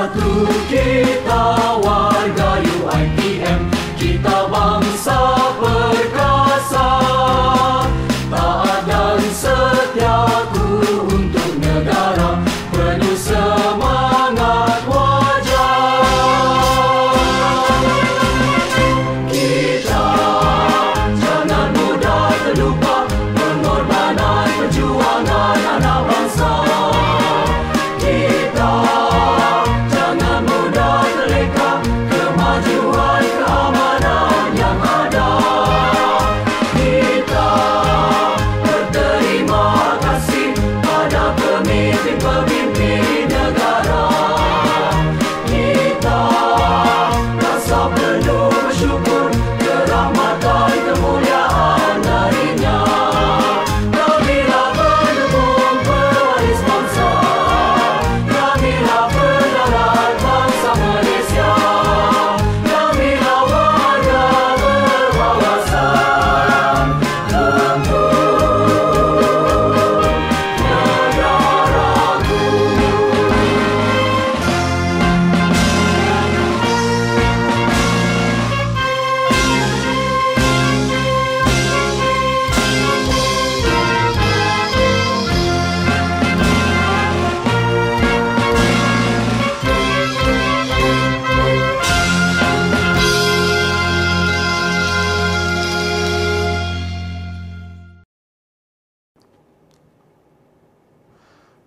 satu, kita warga UiTM, kita bangsa perkasa, taat dan setiaku untuk negara, penuh semangat wajar. Kita jangan mudah terlupa pengorbanan perjuangan anak bangsa. Kita jangan mudah terleka kemajuan keamanan yang ada. Kita berterima kasih pada pemimpin-pemimpin negara. Kita rasa penuh bersyukur kerahmatan kemuliaan darinya. Kamilah penyambung pewaris bangsa, kamilah pejabat bangsa Malaysia, kamilah warga berwawasan untuk negaraku.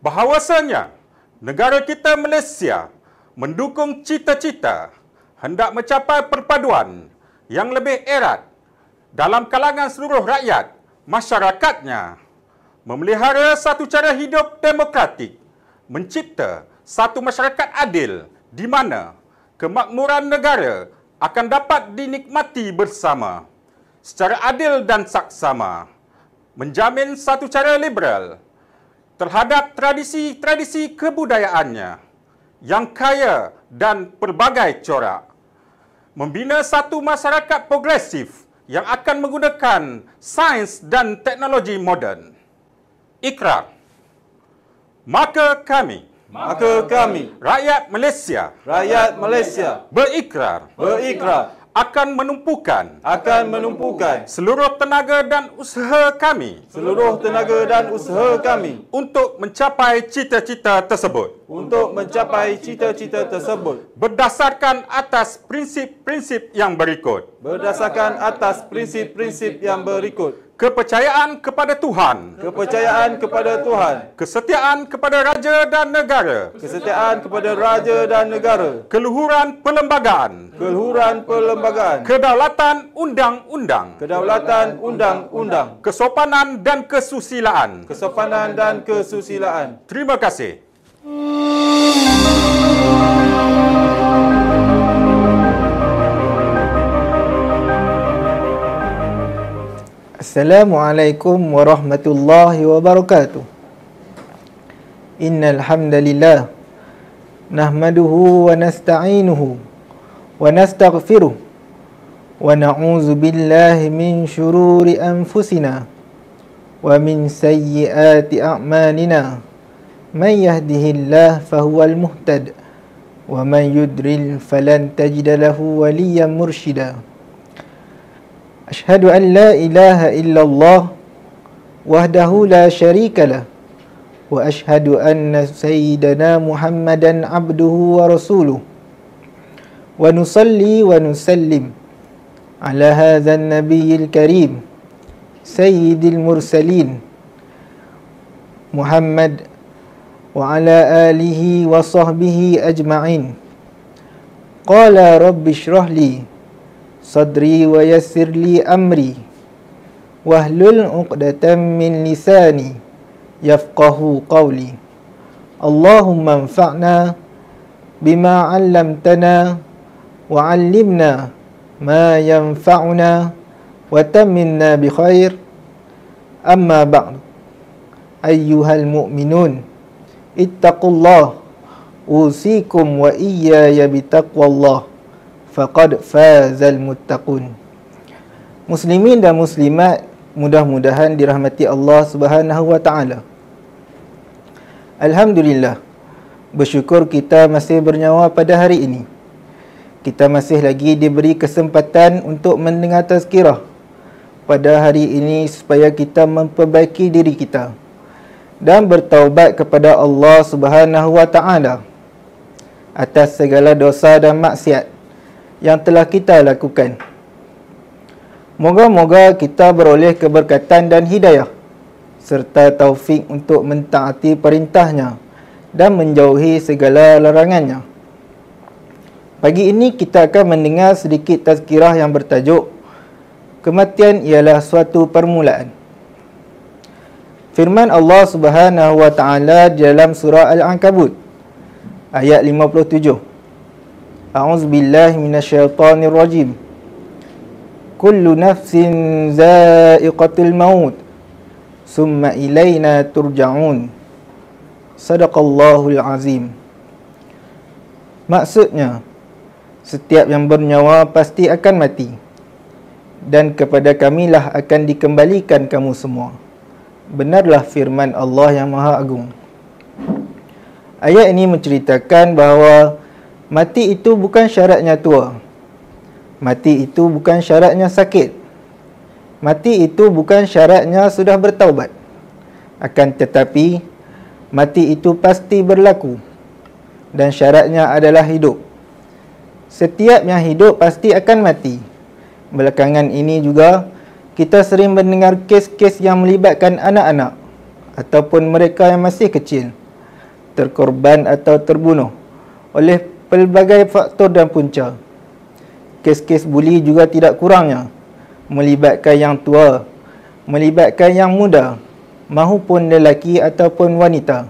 Bahawasanya negara kita Malaysia mendukung cita-cita hendak mencapai perpaduan yang lebih erat dalam kalangan seluruh rakyat masyarakatnya, memelihara satu cara hidup demokratik, mencipta satu masyarakat adil di mana kemakmuran negara akan dapat dinikmati bersama secara adil dan saksama, menjamin satu cara liberal terhadap tradisi-tradisi kebudayaannya yang kaya dan pelbagai corak, membina satu masyarakat progresif yang akan menggunakan sains dan teknologi moden. Ikrar. Maka kami, rakyat Malaysia berikrar akan menumpukan seluruh tenaga dan usaha kami untuk mencapai cita-cita tersebut, berdasarkan atas prinsip-prinsip yang berikut. Kepercayaan kepada Tuhan, kesetiaan kepada raja dan negara, keluhuran perlembagaan, kedaulatan undang-undang, kesopanan dan kesusilaan. Terima kasih. Assalamualaikum warahmatullahi wabarakatuh. Innal hamdalillah nahmaduhu wa nasta'inuhu wa nastaghfiruh wa na'udzu billahi min shururi anfusina wa min sayyiati a'malina. Man yahdihillahu fahuwal muhtad wa man yudlil falan tajida lahu waliyyan mursyida. Ashhadu an la ilaha illallah wahdahu la syarika lah wa ashhadu anna sayyidana Muhammadan abduhu wa rasuluh wa nusalli wa nusallim ala hadzal nabiyil karim sayyidil mursalin Muhammad wa ala alihi wa sahbihi ajma'in. Qala rabbi shrah li sadri wa yassir li amri wahlul 'uqdatam min lisani yafqahu qawli. Allahumma anfa'na bima 'allamtana wa 'allimna ma yanfa'una wa tammimna bi khair. Amma ba'd. Ayyuhal mu'minun ittaqullah usikum wa iyaya bitaqwallah faqad fazal muttaqun. Muslimin dan muslimat, mudah-mudahan dirahmati Allah Subhanahu wa taala. Alhamdulillah, Bersyukur kita masih bernyawa pada hari ini. Kita masih lagi diberi kesempatan untuk mendengar tazkirah pada hari ini supaya kita memperbaiki diri kita dan bertaubat kepada Allah Subhanahu wa taala atas segala dosa dan maksiat yang telah kita lakukan. Moga-moga kita beroleh keberkatan dan hidayah serta taufik untuk mentaati perintahnya dan menjauhi segala larangannya. Pagi ini kita akan mendengar sedikit tazkirah yang bertajuk Kematian ialah suatu permulaan. Firman Allah Subhanahu wa taala dalam surah Al-Ankabut ayat 57. A'udzubillahi minasyaitonir rajim. Kullu nafsin za'iqatul maut. Summa ilaina turja'un. Sadaqallahul azim. Maksudnya, setiap yang bernyawa pasti akan mati, dan kepada kamilah akan dikembalikan kamu semua. Benarlah firman Allah yang Maha Agung. Ayat ini menceritakan bahawa mati itu bukan syaratnya tua. Mati itu bukan syaratnya sakit. Mati itu bukan syaratnya sudah bertaubat. Akan tetapi, mati itu pasti berlaku dan syaratnya adalah hidup. Setiap yang hidup pasti akan mati. Belakangan ini juga kita sering mendengar kes-kes yang melibatkan anak-anak ataupun mereka yang masih kecil terkorban atau terbunuh oleh pelbagai faktor dan punca. Kes-kes buli juga tidak kurangnya, melibatkan yang tua, melibatkan yang muda, mahupun lelaki ataupun wanita.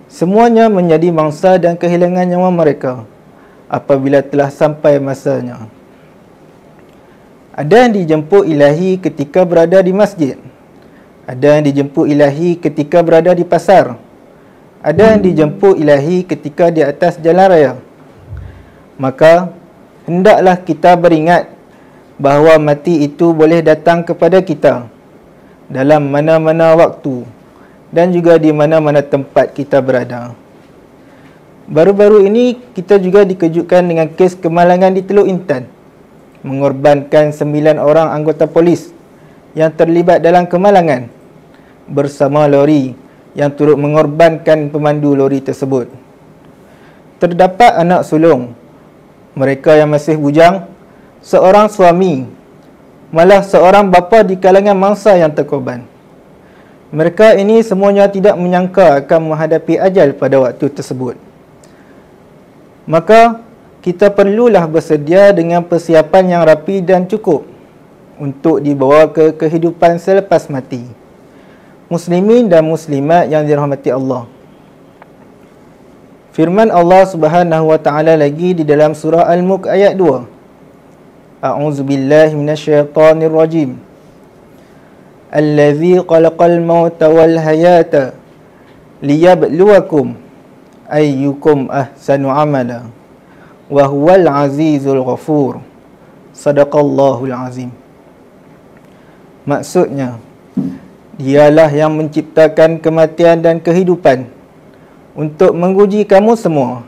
Semuanya menjadi mangsa dan kehilangan nyawa mereka apabila telah sampai masanya. Ada yang dijemput ilahi ketika berada di masjid. Ada yang dijemput ilahi ketika berada di pasar. Ada yang dijemput ilahi ketika di atas jalan raya. Maka, hendaklah kita beringat bahawa mati itu boleh datang kepada kita dalam mana-mana waktu dan juga di mana-mana tempat kita berada. Baru-baru ini kita juga dikejutkan dengan kes kemalangan di Teluk Intan, mengorbankan 9 orang anggota polis yang terlibat dalam kemalangan bersama lori yang turut mengorbankan pemandu lori tersebut. Terdapat anak sulung mereka yang masih bujang, seorang suami, malah seorang bapa di kalangan mangsa yang terkorban. Mereka ini semuanya tidak menyangka akan menghadapi ajal pada waktu tersebut. Maka, kita perlulah bersedia dengan persiapan yang rapi dan cukup untuk dibawa ke kehidupan selepas mati. Muslimin dan muslimat yang dirahmati Allah. Firman Allah Subhanahu wa taala lagi di dalam surah Al-Mulk ayat 2. A'udzubillahi minasyaitonir rajim. Allazi khalaqal mauta wal hayata liyabluwakum ayyukum ahsanu amala wa huwal azizul ghafur. Sadaqallahul azim. Maksudnya, dialah yang menciptakan kematian dan kehidupan untuk menguji kamu semua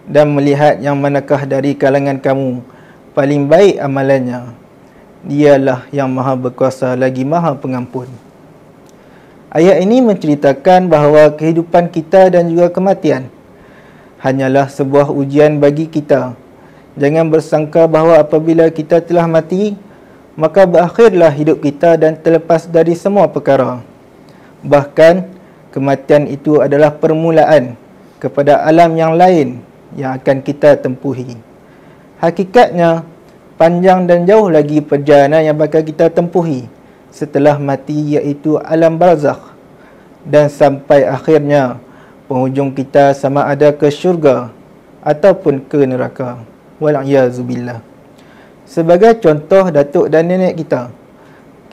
dan melihat yang manakah dari kalangan kamu paling baik amalannya. Dialah yang maha berkuasa lagi maha pengampun. Ayat ini menceritakan bahawa kehidupan kita dan juga kematian hanyalah sebuah ujian bagi kita. Jangan bersangka bahawa apabila kita telah mati, maka berakhirlah hidup kita dan terlepas dari semua perkara. Bahkan, kematian itu adalah permulaan kepada alam yang lain yang akan kita tempuhi. Hakikatnya, panjang dan jauh lagi perjalanan yang bakal kita tempuhi setelah mati, iaitu alam barzakh, dan sampai akhirnya penghujung kita sama ada ke syurga ataupun ke neraka. Wal'iyazubillah. Sebagai contoh datuk dan nenek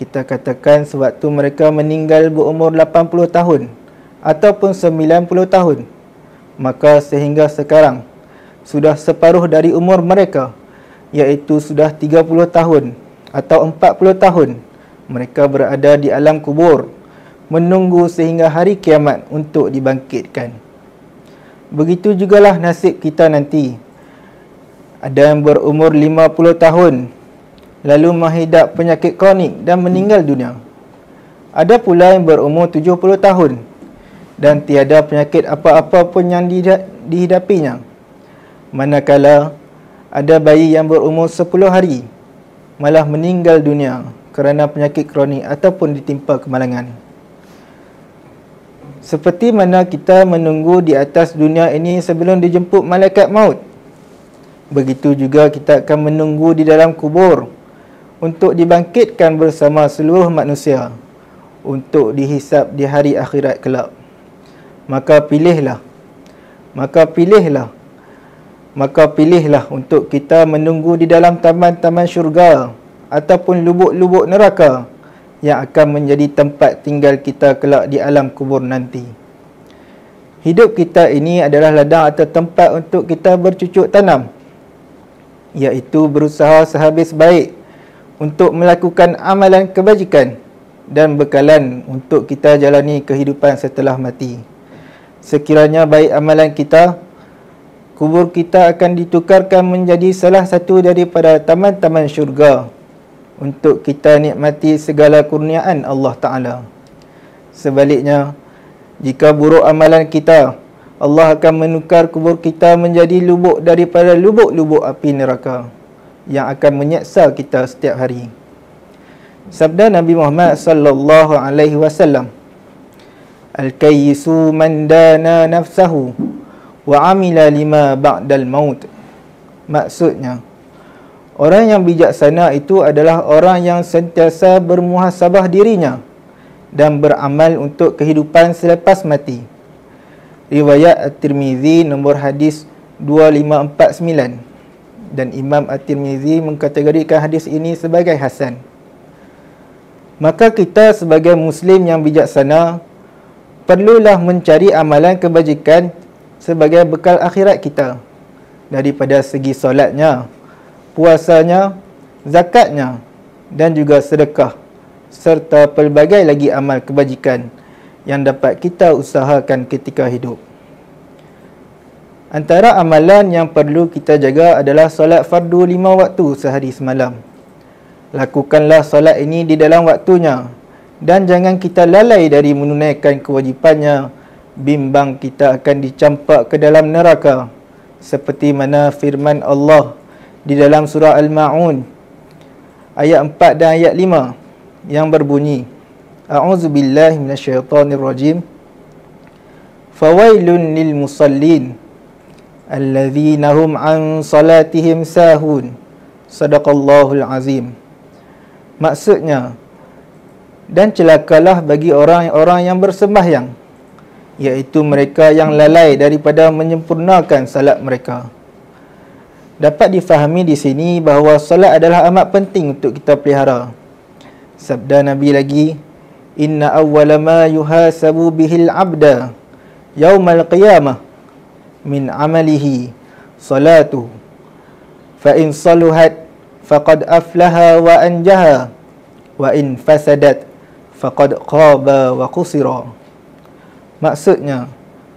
kita katakan sewaktu mereka meninggal berumur 80 tahun ataupun 90 tahun, maka sehingga sekarang sudah separuh dari umur mereka, iaitu sudah 30 tahun atau 40 tahun mereka berada di alam kubur menunggu sehingga hari kiamat untuk dibangkitkan. Begitu jugalah nasib kita nanti. Ada yang berumur 50 tahun lalu menghidap penyakit kronik dan meninggal dunia. Ada pula yang berumur 70 tahun dan tiada penyakit apa-apa pun yang dihidapinya. Manakala ada bayi yang berumur 10 hari malah meninggal dunia kerana penyakit kronik ataupun ditimpa kemalangan. Seperti mana kita menunggu di atas dunia ini sebelum dijemput malaikat maut, begitu juga kita akan menunggu di dalam kubur untuk dibangkitkan bersama seluruh manusia untuk dihisap di hari akhirat kelak. Maka pilihlah untuk kita menunggu di dalam taman-taman syurga ataupun lubuk-lubuk neraka yang akan menjadi tempat tinggal kita kelak di alam kubur nanti. Hidup kita ini adalah ladang atau tempat untuk kita bercucuk tanam, iaitu berusaha sehabis baik untuk melakukan amalan kebajikan dan bekalan untuk kita jalani kehidupan setelah mati. Sekiranya baik amalan kita, kubur kita akan ditukarkan menjadi salah satu daripada taman-taman syurga untuk kita nikmati segala kurniaan Allah Ta'ala. Sebaliknya, jika buruk amalan kita, Allah akan menukar kubur kita menjadi lubuk daripada lubuk-lubuk api neraka yang akan menyeksa kita setiap hari. Sabda Nabi Muhammad sallallahu alaihi wasallam, "Al-kayyisu man dana nafsahu wa amila lima ba'dal maut." Maksudnya, orang yang bijaksana itu adalah orang yang sentiasa bermuhasabah dirinya dan beramal untuk kehidupan selepas mati. Riwayat At-Tirmizi nombor hadis 2549, dan Imam At-Tirmizi mengkategorikan hadis ini sebagai hasan. Maka kita sebagai Muslim yang bijaksana perlulah mencari amalan kebajikan sebagai bekal akhirat kita, daripada segi solatnya, puasanya, zakatnya dan juga sedekah, serta pelbagai lagi amal kebajikan yang dapat kita usahakan ketika hidup. Antara amalan yang perlu kita jaga adalah solat fardu 5 waktu sehari semalam. Lakukanlah solat ini di dalam waktunya dan jangan kita lalai dari menunaikan kewajipannya, bimbang kita akan dicampak ke dalam neraka, seperti mana firman Allah di dalam surah Al-Ma'un ayat 4 dan ayat 5 yang berbunyi, A'udzubillahi minasyaitonirrajim, Fawailun lil musallin alladzina hum an salatihim sahun. Sadaqallahul azim. Maksudnya, dan celakalah bagi orang-orang yang bersembahyang, iaitu mereka yang lalai daripada menyempurnakan salat mereka. Dapat difahami di sini bahawa salat adalah amat penting untuk kita pelihara. Sabda Nabi lagi, Inna awwala ma yuhasabu bihil abda yaumal qiyamah min amalihi salatu, fa in saluhat faqad aflaha wa anjaha, wa in fasadat faqad khaba wa khusira. Maksudnya,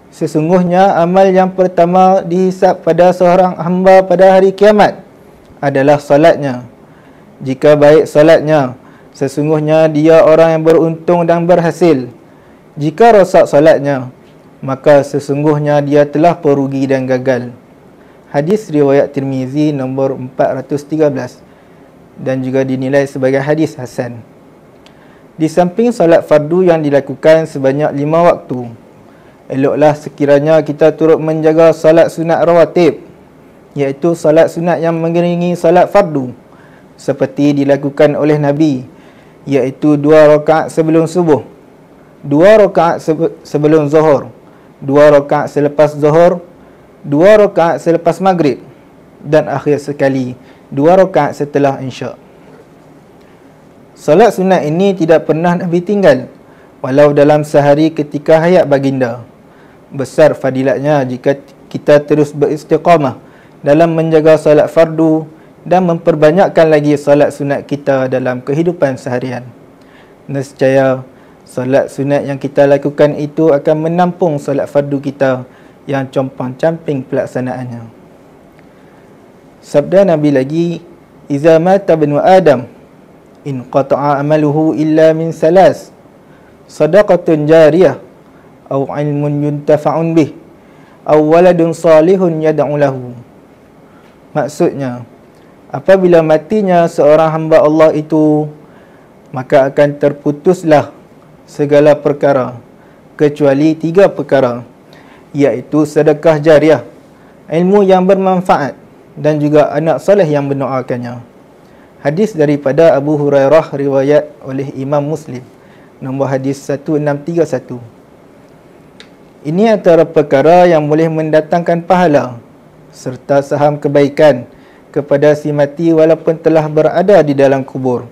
sesungguhnya amal yang pertama dihisap pada seorang hamba pada hari kiamat adalah solatnya. Jika baik solatnya, sesungguhnya dia orang yang beruntung dan berhasil. Jika rosak solatnya, maka sesungguhnya dia telah perugi dan gagal. Hadis riwayat Tirmizi nombor 413 dan juga dinilai sebagai hadis hasan. Di samping solat fardu yang dilakukan sebanyak 5 waktu, eloklah sekiranya kita turut menjaga solat sunat rawatib, iaitu solat sunat yang mengiringi solat fardu, seperti dilakukan oleh Nabi, iaitu 2 rakaat sebelum subuh, 2 rakaat sebelum zuhur, 2 rakaat selepas zuhur, 2 rakaat selepas maghrib, dan akhir sekali 2 rakaat setelah isyak. Solat sunat ini tidak pernah Nabi tinggal, walau dalam sehari ketika hayat baginda. Besar fadilatnya jika kita terus beristiqamah dalam menjaga solat fardu dan memperbanyakkan lagi solat sunat kita dalam kehidupan seharian. Nescaya solat sunat yang kita lakukan itu akan menampung solat fardu kita yang compang-camping pelaksanaannya. Sabda Nabi lagi, "Iza mata ibnu Adam in qata'a amaluhu illa min salas, sadaqatun jariyah aw ilmun yuntafa'un bih aw waladun salihun yad'u lahu." Maksudnya, apabila matinya seorang hamba Allah itu, maka akan terputuslah segala perkara kecuali 3 perkara, iaitu sedekah jariah, ilmu yang bermanfaat, dan juga anak soleh yang mendoakannya. Hadis daripada Abu Hurairah riwayat oleh Imam Muslim, nombor hadis 1631. Ini antara perkara yang boleh mendatangkan pahala serta saham kebaikan kepada si mati walaupun telah berada di dalam kubur.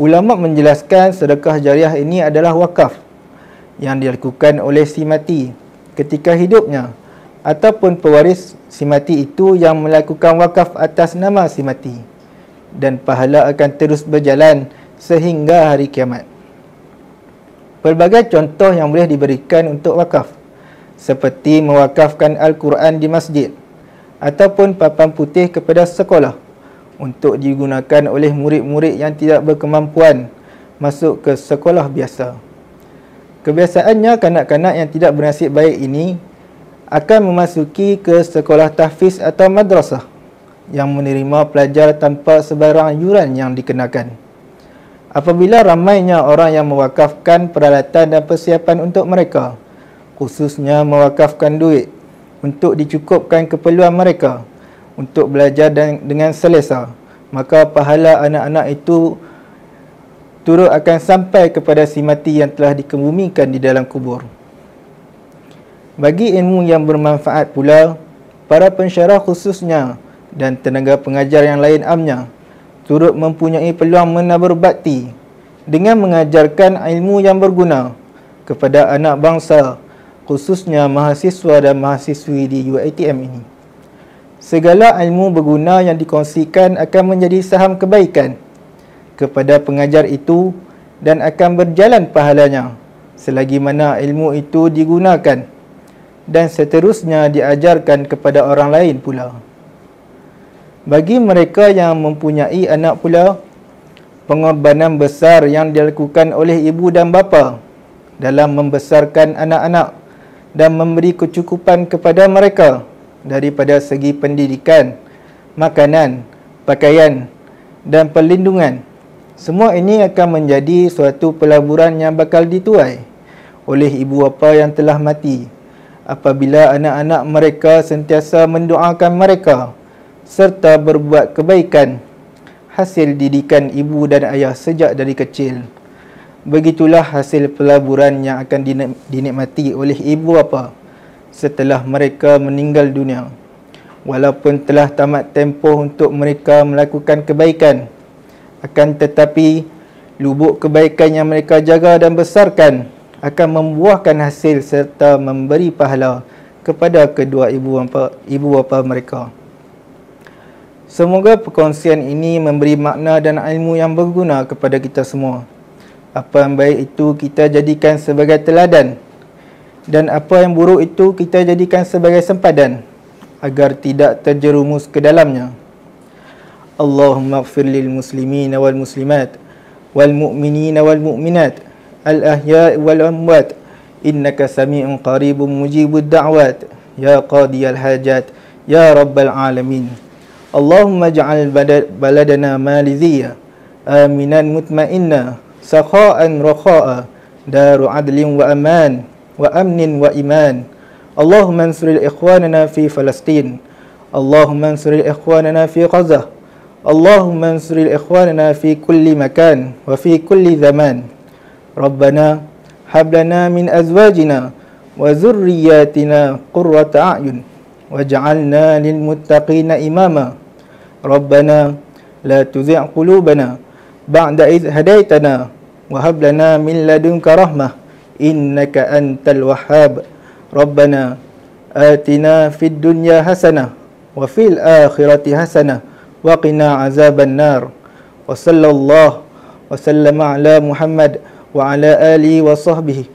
Ulama menjelaskan sedekah jariah ini adalah wakaf yang dilakukan oleh si mati ketika hidupnya, ataupun pewaris si mati itu yang melakukan wakaf atas nama si mati, dan pahala akan terus berjalan sehingga hari kiamat. Pelbagai contoh yang boleh diberikan untuk wakaf, seperti mewakafkan Al-Quran di masjid ataupun papan putih kepada sekolah untuk digunakan oleh murid-murid yang tidak berkemampuan masuk ke sekolah biasa. Kebiasaannya, kanak-kanak yang tidak bernasib baik ini akan memasuki ke sekolah tahfiz atau madrasah yang menerima pelajar tanpa sebarang yuran yang dikenakan. Apabila ramainya orang yang mewakafkan peralatan dan persiapan untuk mereka, khususnya mewakafkan duit untuk dicukupkan keperluan mereka untuk belajar dengan selesa, maka pahala anak-anak itu turut akan sampai kepada si mati yang telah dikebumikan di dalam kubur. Bagi ilmu yang bermanfaat pula, para pensyarah khususnya dan tenaga pengajar yang lain amnya turut mempunyai peluang menabur bakti dengan mengajarkan ilmu yang berguna kepada anak bangsa, khususnya mahasiswa dan mahasiswi di UiTM ini. Segala ilmu berguna yang dikongsikan akan menjadi saham kebaikan kepada pengajar itu dan akan berjalan pahalanya selagi mana ilmu itu digunakan dan seterusnya diajarkan kepada orang lain pula. Bagi mereka yang mempunyai anak pula, pengorbanan besar yang dilakukan oleh ibu dan bapa dalam membesarkan anak-anak dan memberi kecukupan kepada mereka daripada segi pendidikan, makanan, pakaian dan perlindungan. Semua ini akan menjadi suatu pelaburan yang bakal dituai oleh ibu bapa yang telah mati apabila anak-anak mereka sentiasa mendoakan mereka serta berbuat kebaikan hasil didikan ibu dan ayah sejak dari kecil. Begitulah hasil pelaburan yang akan dinikmati oleh ibu bapa setelah mereka meninggal dunia. Walaupun telah tamat tempoh untuk mereka melakukan kebaikan, akan tetapi lubuk kebaikan yang mereka jaga dan besarkan akan membuahkan hasil serta memberi pahala kepada kedua ibu bapa mereka. Semoga perkongsian ini memberi makna dan ilmu yang berguna kepada kita semua. Apa yang baik itu kita jadikan sebagai teladan, dan apa yang buruk itu kita jadikan sebagai sempadan agar tidak terjerumus ke dalamnya. Allahumma ighfir lil muslimina wal muslimat wal mu'minina wal mu'minat al ahya'i wal amwat innaka sami'un qaribun mujibud da'wat ya qadiyal hajat ya rabbal alamin. Allahumma ja'al baladana maliziyya aminan mutmainna sakha'an rakha'a daru adlin wa aman wa amnin wa iman. Allahumma ansuril ikhwanana fi Palestin, Allahumma ansuril ikhwanana fi Gaza, Allahumma ansuril ikhwanana fi kulli makan wa fi kulli zaman. Rabbana hab lana min azwajina wa zurriyyatina qurrata a'yun waj'alna lil muttaqina imama. Rabbana la tuzigh qulubana ba'da idh hadaitana wa hab lana min ladunka rahmah innaka antal wahhab. Rabbana atina fid dunya hasanah wa fil akhirati hasanah wa qina azaban nar. Wa sallallahu wa sallama ala Muhammad wa ala alihi wa sahbihi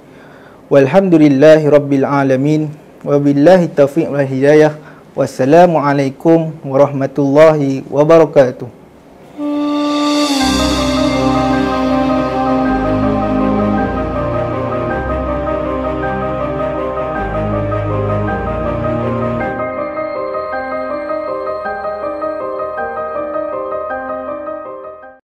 walhamdulillahi rabbil alamin. Wabillahi taufiq wal hidayah. Wassalamualaikum warahmatullahi wabarakatuh.